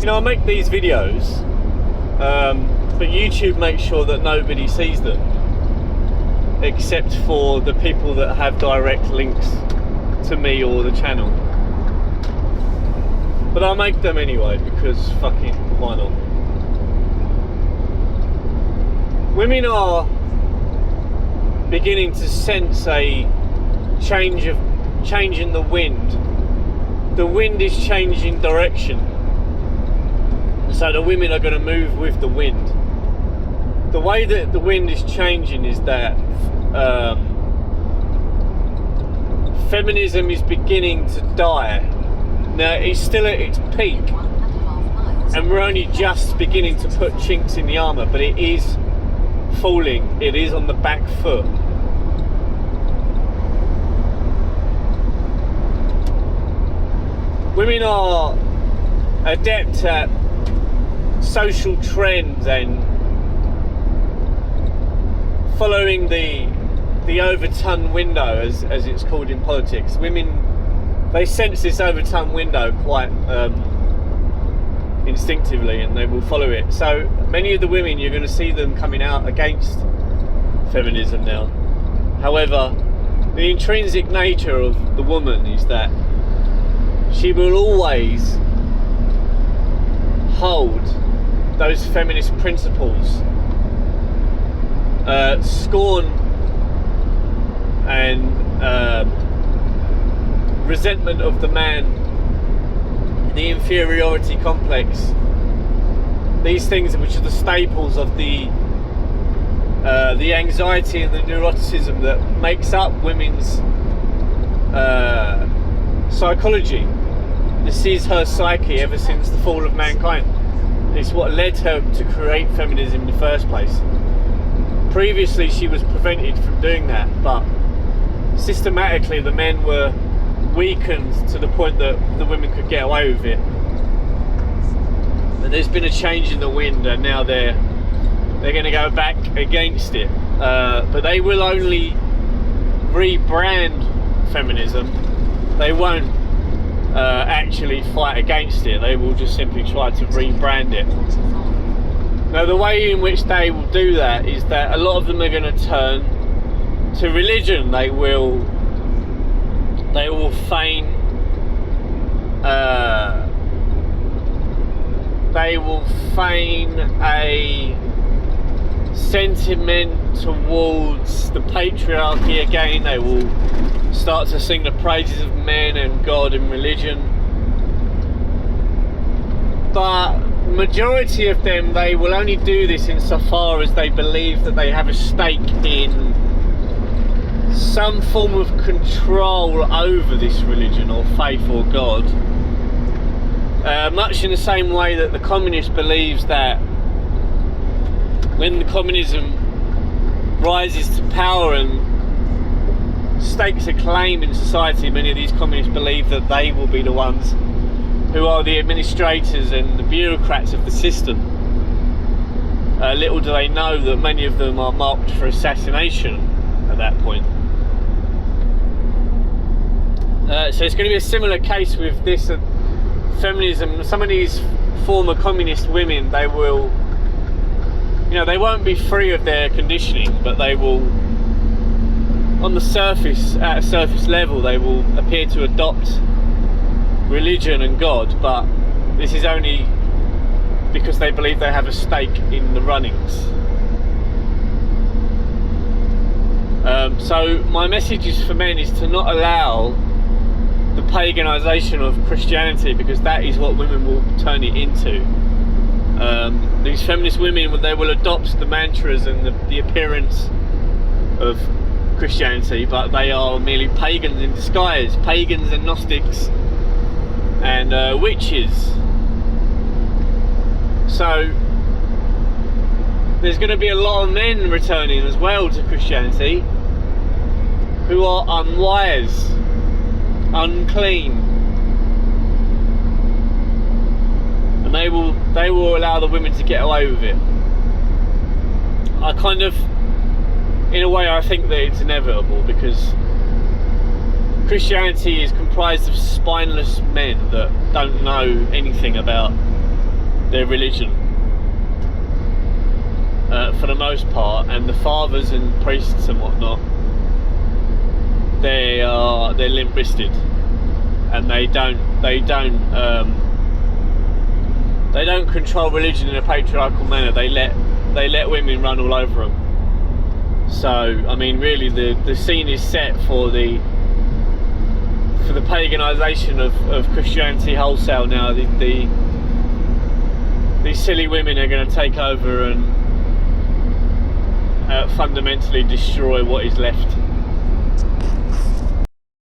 I make these videos, but YouTube makes sure that nobody sees them, except for the people that have direct links to me or the channel. But I'll make them anyway, because fucking why not? Women are beginning to sense a change in the wind. The wind is changing direction, so the women are going to move with the wind. The way that the wind is changing is that feminism is beginning to die. Now it's still at its peak, and we're only just beginning to put chinks in the armour, but it is falling. It is on the back foot. Women are adept at social trends and following the overturned window, as it's called in politics. Women, they sense this overturned window quite instinctively, and they will follow it. So many of the women, you're going to see them coming out against feminism now. However, the intrinsic nature of the woman is that she will always hold those feminist principles, scorn and resentment of the man, the inferiority complex, these things which are the staples of the anxiety and the neuroticism that makes up women's psychology. This is her psyche ever since the fall of mankind. It's what led her to create feminism in the first place. Previously she was prevented from doing that, but systematically the men were weakened to the point that the women could get away with it. But there's been a change in the wind, and now they're going to go back against it. But they will only rebrand feminism. They won't actually fight against it. They will just simply try to rebrand it. Now the way in which they will do that is that a lot of them are going to turn to religion. They will feign a sentiment towards the patriarchy again. They will start to sing the praises of men and God and religion. But majority of them, they will only do this insofar as they believe that they have a stake in some form of control over this religion or faith or God. Much in the same way that the communist believes that when the communism rises to power and stakes a claim in society, many of these communists believe that they will be the ones who are the administrators and the bureaucrats of the system. Little do they know that many of them are marked for assassination at that point. So it's going to be a similar case with this feminism. Some of these former communist women, they will, they won't be free of their conditioning, but they will, on the surface, at a surface level, they will appear to adopt religion and God, but this is only because they believe they have a stake in the runnings. So my message is for men is to not allow the paganisation of Christianity, because that is what women will turn it into. These feminist women, they will adopt the mantras and the appearance of Christianity, but they are merely pagans in disguise, pagans and Gnostics and witches. So there's going to be a lot of men returning as well to Christianity who are unwise, unclean, and they will allow the women to get away with it. I kind of, in a way, I think that it's inevitable, because Christianity is comprised of spineless men that don't know anything about their religion for the most part, and the fathers and priests and whatnot, they're limp-wristed, and they don't control religion in a patriarchal manner. They let women run all over them. So I mean, really, the scene is set for the paganisation of Christianity wholesale now. These silly women are going to take over and fundamentally destroy what is left